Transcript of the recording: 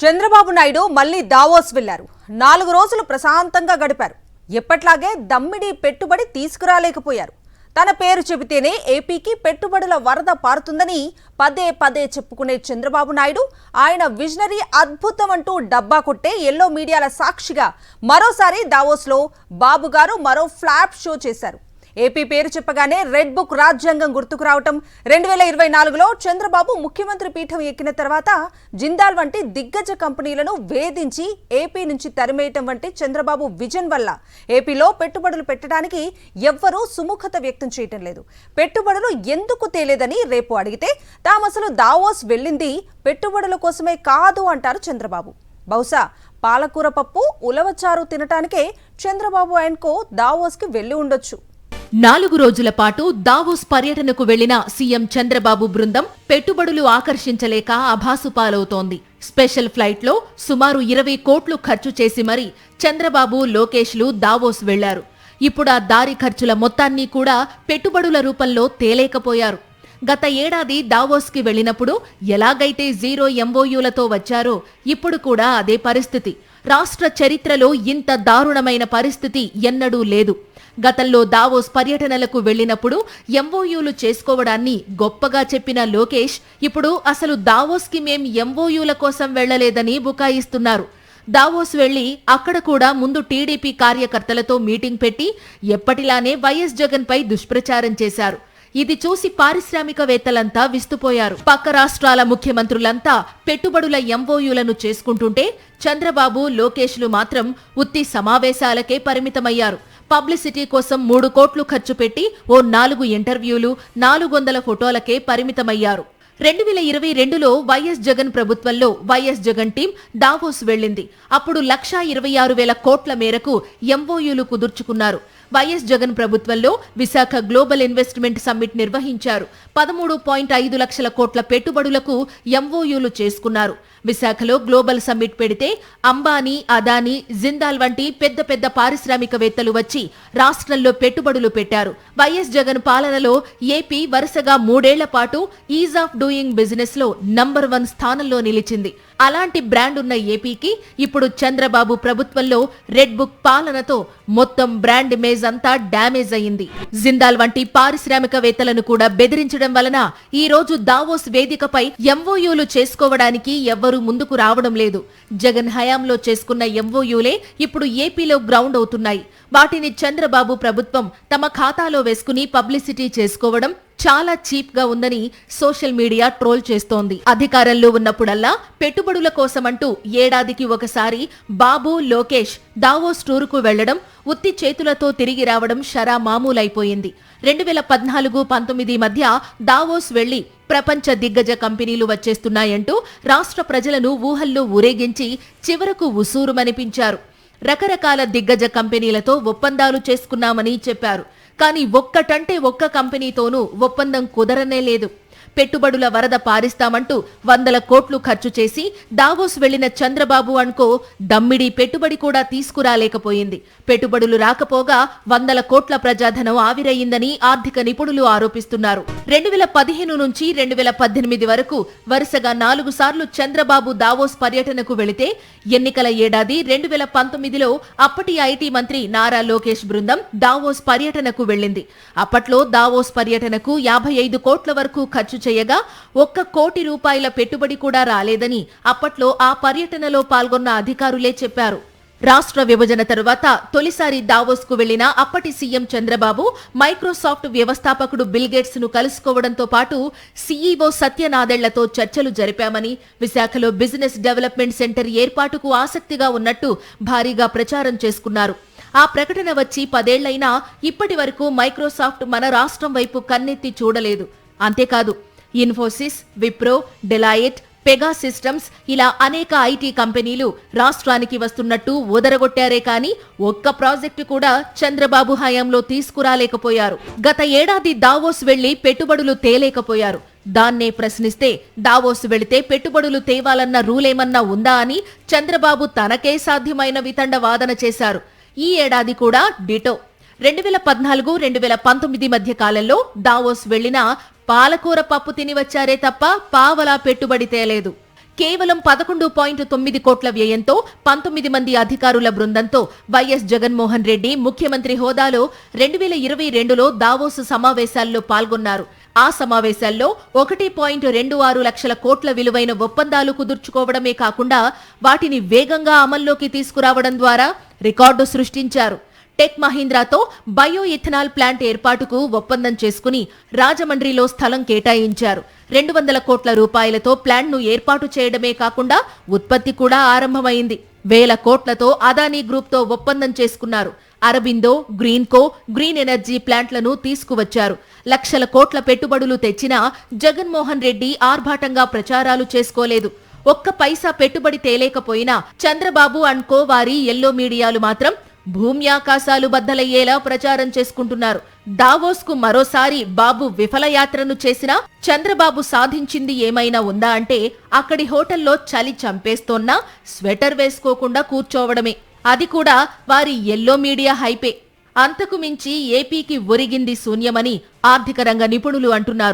చంద్రబాబు నాయుడు మళ్లీ దావోస్ వెళ్లారు. 4 రోజులు ప్రశాంతంగా గడిపారు. ఎప్పట్లాగే దమ్మిడి పెట్టుబడి తీసుకురాలేకపోయారు. తన పేరు చెబితేనే ఏపీకి పెట్టుబడుల వరద పారుతుందని పదే పదే చెప్పుకునే చంద్రబాబు నాయుడు ఆయన విజనరీ అద్భుతం అంటూ డబ్బా కొట్టే ఎల్లో మీడియాల సాక్షిగా మరోసారి దావోస్లో బాబు గారు మరో ఫ్లాప్ షో చేశారు. ఏపీ పేరు చెప్పగానే రెడ్ బుక్ రాజ్యాంగం గుర్తుకు రావటం, 2024లో చంద్రబాబు ముఖ్యమంత్రి పీఠం ఎక్కిన తర్వాత జిందాల్ వంటి దిగ్గజ కంపెనీలను వేధించి ఏపీ నుంచి తరిమేయటం వంటి చంద్రబాబు విజన్ వల్ల ఏపీలో పెట్టుబడులు పెట్టడానికి ఎవ్వరూ సుముఖత వ్యక్తం చేయటం లేదు. పెట్టుబడులు ఎందుకు తేలేదని రేపు అడిగితే తామసలు దావోస్ వెళ్ళింది పెట్టుబడుల కోసమే కాదు అంటారు చంద్రబాబు. బహుశా పాలకూర పప్పు ఉలవచారు తినటానికే చంద్రబాబు ఆయనకు దావోస్కి వెళ్లి ఉండొచ్చు. 4 రోజుల పాటు దావోస్ పర్యటనకు వెళ్లిన సీఎం చంద్రబాబు బృందం పెట్టుబడులు ఆకర్షించలేక అభాసుపాలవుతోంది. స్పెషల్ ఫ్లైట్లో సుమారు 20 కోట్లు ఖర్చు చేసి మరీ చంద్రబాబు, లోకేష్లు దావోస్ వెళ్లారు. ఇప్పుడా దారి ఖర్చుల మొత్తాన్ని కూడా పెట్టుబడుల రూపంలో తేలేకపోయారు. గత ఏడాది దావోస్కి వెళ్లినప్పుడు ఎలాగైతే 0 MOUలతో వచ్చారో ఇప్పుడు కూడా అదే పరిస్థితి. రాష్ట్ర చరిత్రలో ఇంత దారుణమైన పరిస్థితి ఎన్నడూ లేదు. గతంలో దావోస్ పర్యటనలకు వెళ్లినప్పుడు MOUలు చేసుకోవడాన్ని గొప్పగా చెప్పిన లోకేష్ ఇప్పుడు అసలు దావోస్కి మేం MOUల కోసం వెళ్లలేదని బుకాయిస్తున్నారు. దావోస్ వెళ్లి అక్కడ కూడా ముందు టీడీపీ కార్యకర్తలతో మీటింగ్ పెట్టి ఎప్పటిలానే వైఎస్ జగన్ పై దుష్ప్రచారం చేశారు. ఇది చూసి పారిశ్రామికవేత్తలంతా విస్తుపోయారు. పక్క రాష్ట్రాల ముఖ్యమంత్రులంతా పెట్టుబడుల MOUలను చేసుకుంటుంటే చంద్రబాబు, లోకేష్లు మాత్రం ఉత్తి సమావేశాలకే పరిమితమయ్యారు. పబ్లిసిటీ కోసం 3 కోట్లు ఖర్చు పెట్టి ఓ 4 ఇంటర్వ్యూలు, 400 ఫోటోలకే పరిమితమయ్యారు. 2022లో వైఎస్ జగన్ ప్రభుత్వంలో వైఎస్ జగన్ టీం దావోస్ వెళ్లింది. అప్పుడు 1,26,000 కోట్ల మేరకు MOUలు కుదుర్చుకున్నారు. వైఎస్ జగన్ ప్రభుత్వంలో విశాఖ గ్లోబల్ ఇన్వెస్ట్మెంట్ సమ్మిట్ నిర్వహించారు. 13.5 లక్షల కోట్ల పెట్టుబడులకు MOUలు చేసుకున్నారు. విశాఖలో గ్లోబల్ సమ్మిట్ పెడితే అంబానీ, అదానీ, జిందాల్ వంటి పెద్ద పెద్ద పారిశ్రామికవేత్తలు వచ్చి రాష్ట్రంలో పెట్టుబడులు పెట్టారు. వైఎస్ జగన్ పాలనలో ఏపీ వరుసగా 3 ఏళ్ల పాటు ఈజ్ ఆఫ్ డూయింగ్ బిజినెస్ లో నంబర్ 1 స్థానంలో నిలిచింది. అలాంటి బ్రాండ్ ఉన్న ఏపీకి ఇప్పుడు చంద్రబాబు ప్రభుత్వంలో రెడ్ బుక్ పాలనతో మొత్తం బ్రాండ్ ఇమేజ్ అంతా డ్యామేజ్ అయింది. జిందాల్ వంటి పారిశ్రామికవేత్తలను కూడా బెదిరించడం వలన ఈ రోజు దావోస్ వేదికపై MOUలు చేసుకోవడానికి ఎవ్వరూ ముందుకు రావడం లేదు. జగన్ హయాంలో చేసుకున్న MOUలే ఇప్పుడు ఏపీలో గ్రౌండ్ అవుతున్నాయి. వాటిని చంద్రబాబు ప్రభుత్వం తమ ఖాతాలో వేసుకుని పబ్లిసిటీ చేసుకోవడం చాలా చీప్ గా ఉందని సోషల్ మీడియా ట్రోల్ చేస్తోంది. అధికారంలో ఉన్నప్పుడల్లా పెట్టుబడుల కోసమంటూ ఏడాదికి ఒకసారి బాబు, లోకేష్ దావోస్ టూరుకు వెళ్లడం, ఉత్తి చేతులతో తిరిగి రావడం షరా మామూలైపోయింది. 2014-19 మధ్య దావోస్ వెళ్లి ప్రపంచ దిగ్గజ కంపెనీలు వచ్చేస్తున్నాయంటూ రాష్ట్ర ప్రజలను ఊహల్లో ఊరేగించి చివరకు ఉసూరుమనిపించారు. రకరకాల దిగ్గజ కంపెనీలతో ఒప్పందాలు చేసుకున్నామని చెప్పారు. కానీ ఒక్కటంటే ఒక్క కంపెనీతోనూ ఒప్పందం కుదరనే లేదు. పెట్టుబడుల వరద పారిస్తామంటూ 100 కోట్లు ఖర్చు చేసి దావోస్ వెళ్లిన చంద్రబాబు అనుకో దమ్మిడి పెట్టుబడి కూడా తీసుకురాలేకపోయింది. పెట్టుబడులు రాకపోగా 100 కోట్ల ప్రజాధనం ఆవిరయ్యిందని ఆర్థిక నిపుణులు ఆరోపిస్తున్నారు. 2015 నుంచి 2018 వరకు వరుసగా 4 సార్లు చంద్రబాబు దావోస్ పర్యటనకు వెళితే ఎన్నికల ఏడాది 2019లో అప్పటి ఐటీ మంత్రి నారా లోకేష్ బృందం దావోస్ పర్యటనకు వెళ్లింది. అప్పట్లో దావోస్ పర్యటనకు 55 కోట్ల వరకు ఖర్చు చేయగా 1 కోటి రూపాయల పెట్టుబడి కూడా రాలేదని అప్పట్లో ఆ పర్యటనలో పాల్గొన్న అధికారులే చెప్పారు. రాష్ట్ర విభజన తరువాత తొలిసారి దావోస్ కు వెళ్లిన అప్పటి సీఎం చంద్రబాబు మైక్రోసాఫ్ట్ వ్యవస్థాపకుడు బిల్ గేట్స్ ను కలుసుకోవడంతో పాటు CEO సత్యనాదెళ్లతో చర్చలు జరిపామని, విశాఖలో బిజినెస్ డెవలప్మెంట్ సెంటర్ ఏర్పాటుకు ఆసక్తిగా ఉన్నట్టు భారీగా ప్రచారం చేసుకున్నారు. ఆ ప్రకటన వచ్చి 10 ఏళ్లైనా ఇప్పటి వరకు మైక్రోసాఫ్ట్ మన రాష్ట్రం వైపు కన్నెత్తి చూడలేదు. అంతేకాదు Infosys, Wipro, Deloitte, Pega systems ఇలా అనేక ఐటీ కంపెనీలు రాష్ట్రానికి వస్తున్నట్టు ఊదరగొట్టారే కానీ ఒక్క ప్రాజెక్టు కూడా చంద్రబాబు హయాంలో తీసుకురాలేకపోయారు. గత ఏడాది దావోస్ వెళ్లి పెట్టుబడులు తేలేకపోయారు. దాన్నే ప్రశ్నిస్తే దావోస్ వెళితే పెట్టుబడులు తేవాలన్న రూలేమన్నా ఉందా అని చంద్రబాబు తనకే సాధ్యమైన వితండ వాదన చేశారు. ఈ ఏడాది కూడా డిటో. 2014-2019 మధ్య కాలంలో దావోస్ వెళ్లినా పాలకూర పప్పు తిని వచ్చారే తప్ప పావలా పెట్టుబడి తేలేదు. కేవలం 11.9 కోట్ల వ్యయంతో 19 మంది అధికారుల బృందంతో వైఎస్ జగన్మోహన్ రెడ్డి ముఖ్యమంత్రి హోదాలో 2022లో దావోస్ సమావేశాల్లో పాల్గొన్నారు. ఆ సమావేశాల్లో 1.26 లక్షల కోట్ల విలువైన ఒప్పందాలు కుదుర్చుకోవడమే కాకుండా వాటిని వేగంగా అమల్లోకి తీసుకురావడం ద్వారా రికార్డు సృష్టించారు. టెక్ మహీంద్రాతో బయో ఇథనాల్ ప్లాంట్ ఏర్పాటుకు ఒప్పందం చేసుకుని రాజమండ్రిలో స్థలం కేటాయించారు. 200 కోట్ల రూపాయలతో ప్లాంట్ను ఏర్పాటు చేయడమే కాకుండా ఉత్పత్తి కూడా ఆరంభమైంది. 1000 కోట్లతో అదానీ గ్రూప్తో ఒప్పందం చేసుకున్నారు. అరబిందో, గ్రీన్కో, గ్రీన్ ఎనర్జీ ప్లాంట్లను తీసుకువచ్చారు. లక్షల కోట్ల పెట్టుబడులు తెచ్చినా జగన్మోహన్ రెడ్డి ఆర్భాటంగా ప్రచారాలు చేసుకోలేదు. ఒక్క పైసా పెట్టుబడి తేలేకపోయినా చంద్రబాబు అండ్ కో వారి ఎల్లో మీడియాలు మాత్రం భూమి ఆకాశాలు బద్దలయ్యేలా ప్రచారం చేసుకుంటున్నారు. దావోస్ కు మరోసారి బాబు విఫలయాత్రను చేసినా చంద్రబాబు సాధించింది ఏమైనా ఉందా అంటే అక్కడి హోటల్లో చలి చంపేస్తోన్నా స్వెటర్ వేసుకోకుండా కూర్చోవడమే. అది కూడా వారి ఎల్లో మీడియా హైపే. అంతకు మించి ఏపీకి ఒరిగింది శూన్యమని ఆర్థిక రంగ నిపుణులు అంటున్నారు.